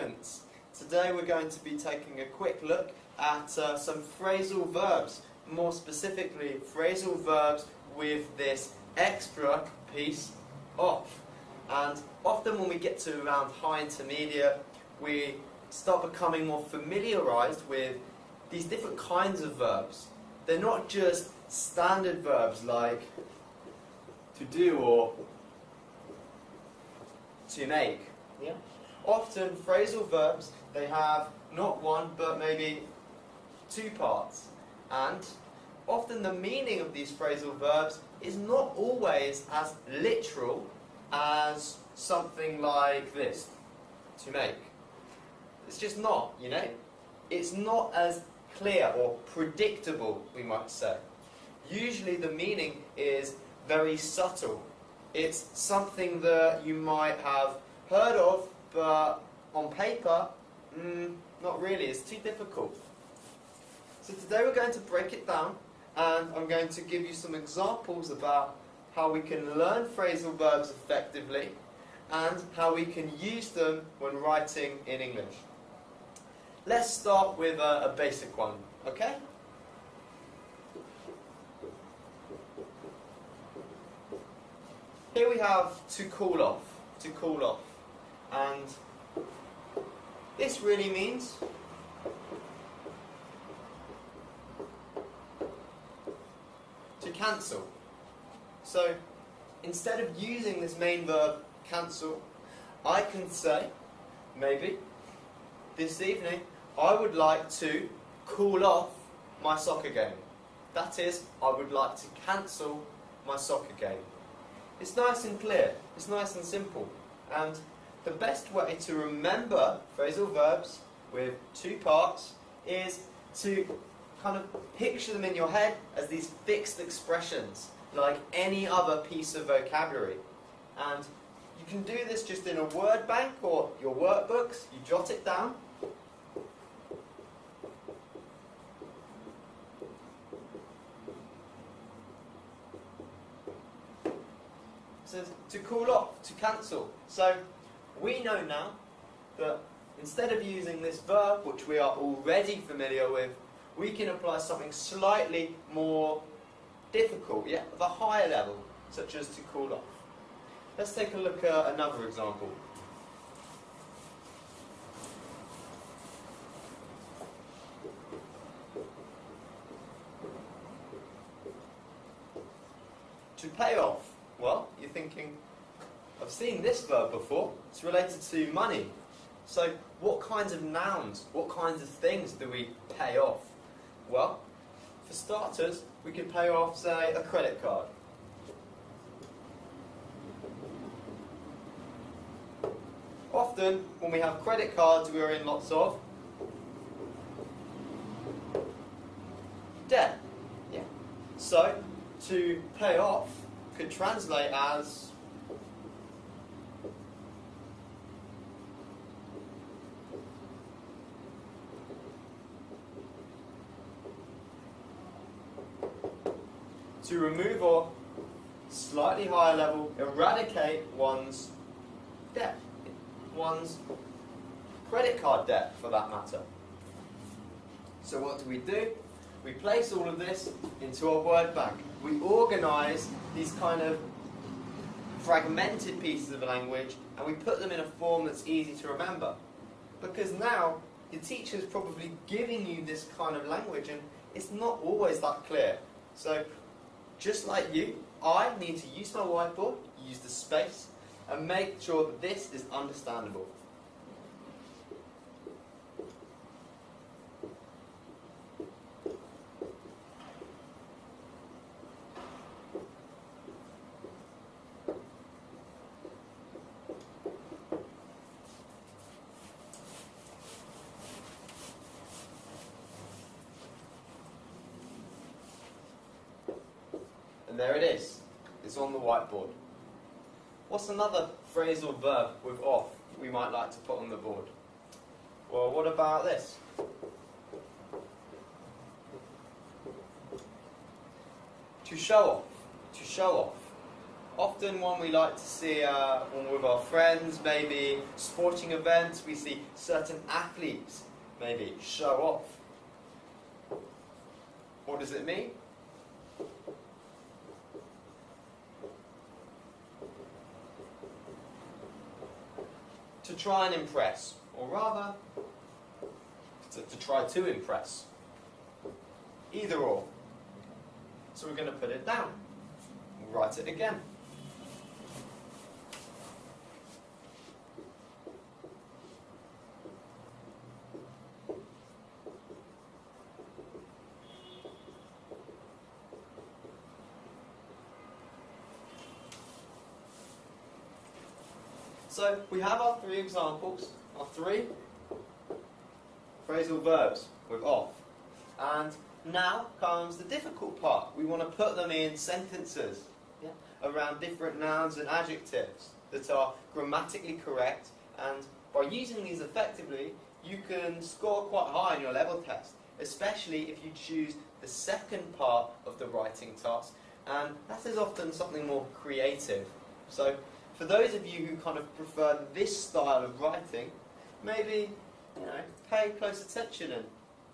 students. Today we're going to be taking a quick look at some phrasal verbs, more specifically phrasal verbs with this extra piece off. And often when we get to around high intermediate, we start becoming more familiarized with these different kinds of verbs. They're not just standard verbs like to do or to make. Yeah? Often phrasal verbs, they have not one but maybe two parts, and often the meaning of these phrasal verbs is not always as literal as something like this, to make. It's just not, you know. It's not as clear or predictable, we might say. Usually the meaning is very subtle. It's something that you might have heard of, but on paper, not really. It's too difficult. So today we're going to break it down, and I'm going to give you some examples about how we can learn phrasal verbs effectively and how we can use them when writing in English. Let's start with a basic one, okay? Here we have to cool off, and this really means to cancel. So instead of using this main verb cancel, I can say, maybe, this evening I would like to cool off my soccer game. That is, I would like to cancel my soccer game. It's nice and clear, it's nice and simple, and the best way to remember phrasal verbs with two parts is to kind of picture them in your head as these fixed expressions, like any other piece of vocabulary. And you can do this just in a word bank or your workbooks. You jot it down. So to cool off, to cancel. So we know now that instead of using this verb, which we are already familiar with, we can apply something slightly more difficult, yeah, of a higher level, such as to cool off. Let's take a look at another example. To pay off. Well, you're thinking, I've seen this verb before. It's related to money. So what kinds of nouns, what kinds of things do we pay off? Well, for starters, we can pay off, say, a credit card. Often, when we have credit cards, we are in lots of debt. Yeah. So, to pay off could translate as to remove or, slightly higher level, eradicate one's debt, one's credit card debt for that matter. So what do? We place all of this into our word bank. We organise these kind of fragmented pieces of language and we put them in a form that's easy to remember. Because now your teacher's probably giving you this kind of language and it's not always that clear. So just like you, I need to use my whiteboard, use the space, and make sure that this is understandable. And there it is. It's on the whiteboard. What's another phrasal verb with off we might like to put on the board? Well, what about this? To show off. To show off. often one we like to see when we're with our friends, maybe sporting events, we see certain athletes maybe show off. What does it mean? To try and impress, or rather, to try to impress. Either or. So we're going to put it down. We'll write it again. So we have our three examples, our three phrasal verbs with off. And now comes the difficult part. We want to put them in sentences, yeah, around different nouns and adjectives that are grammatically correct, and by using these effectively you can score quite high on your level test, especially if you choose the second part of the writing task, and that is often something more creative. So for those of you who kind of prefer this style of writing, maybe, you know, pay close attention and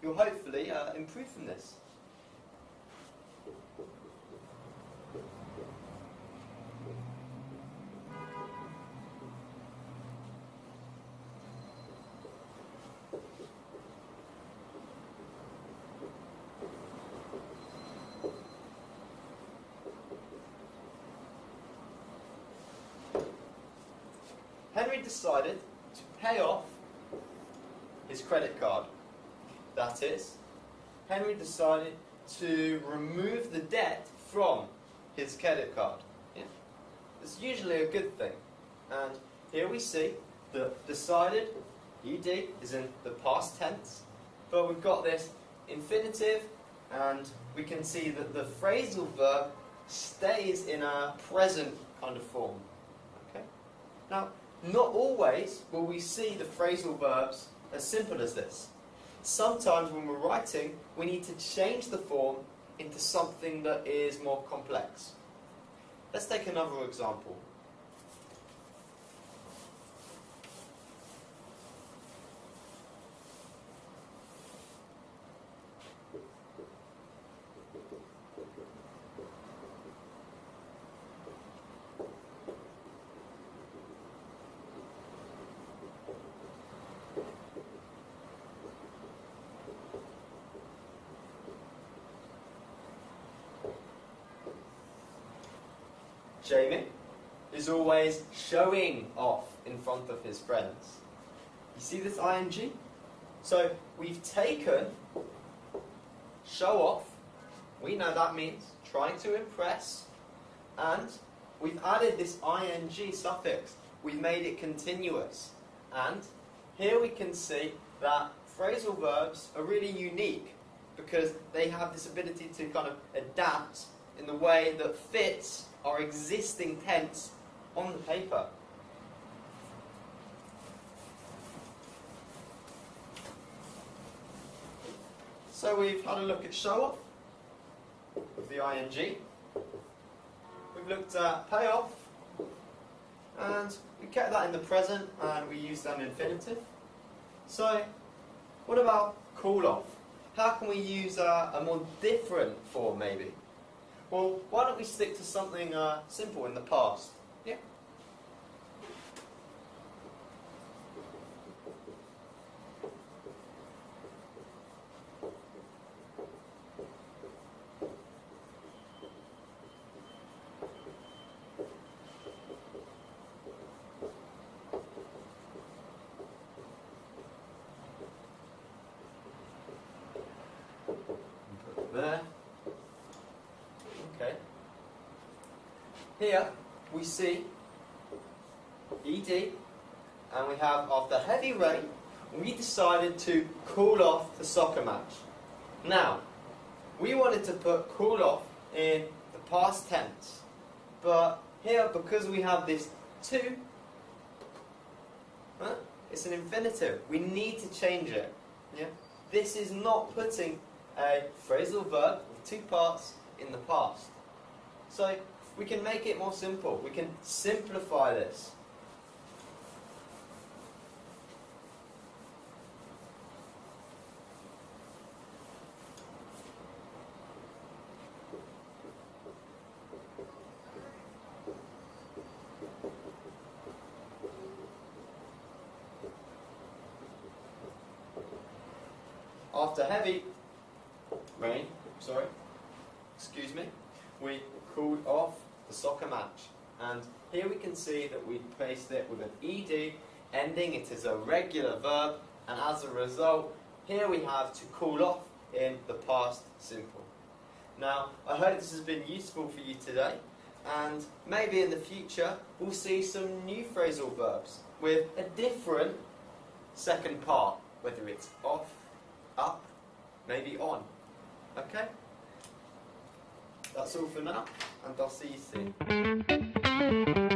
you'll hopefully improve from this. Henry decided to pay off his credit card. That is, Henry decided to remove the debt from his credit card. Yeah. It's usually a good thing. And here we see that decided, ed, is in the past tense, but we've got this infinitive, and we can see that the phrasal verb stays in a present kind of form. Okay? Now, not always will we see the phrasal verbs as simple as this. Sometimes when we're writing, we need to change the form into something that is more complex. Let's take another example. Jamie is always showing off in front of his friends. You see this ing? So we've taken show off, we know that means trying to impress, and we've added this ing suffix. We've made it continuous. And here we can see that phrasal verbs are really unique because they have this ability to kind of adapt in the way that fits our existing tense on the paper. So we've had a look at show off with the ing. We've looked at pay off, and we kept that in the present and we used an infinitive. So what about cool off? How can we use a more different form maybe? Well, why don't we stick to something simple in the past? Yeah. Put it there. Okay. Here we see ed, and we have after heavy rain, we decided to cool off the soccer match. Now, we wanted to put cool off in the past tense, but here because we have this to, it's an infinitive. We need to change it. Yeah? This is not putting a phrasal verb with two parts in the past. So we can make it more simple. We can simplify this. After heavy rain, excuse me, we called off the soccer match. And here we can see that we placed it with an ed ending. It is a regular verb, and as a result, here we have to call off in the past simple. Now, I hope this has been useful for you today, and maybe in the future we'll see some new phrasal verbs with a different second part, whether it's off, up, maybe on. Okay? That's all for now, and I'll see you soon.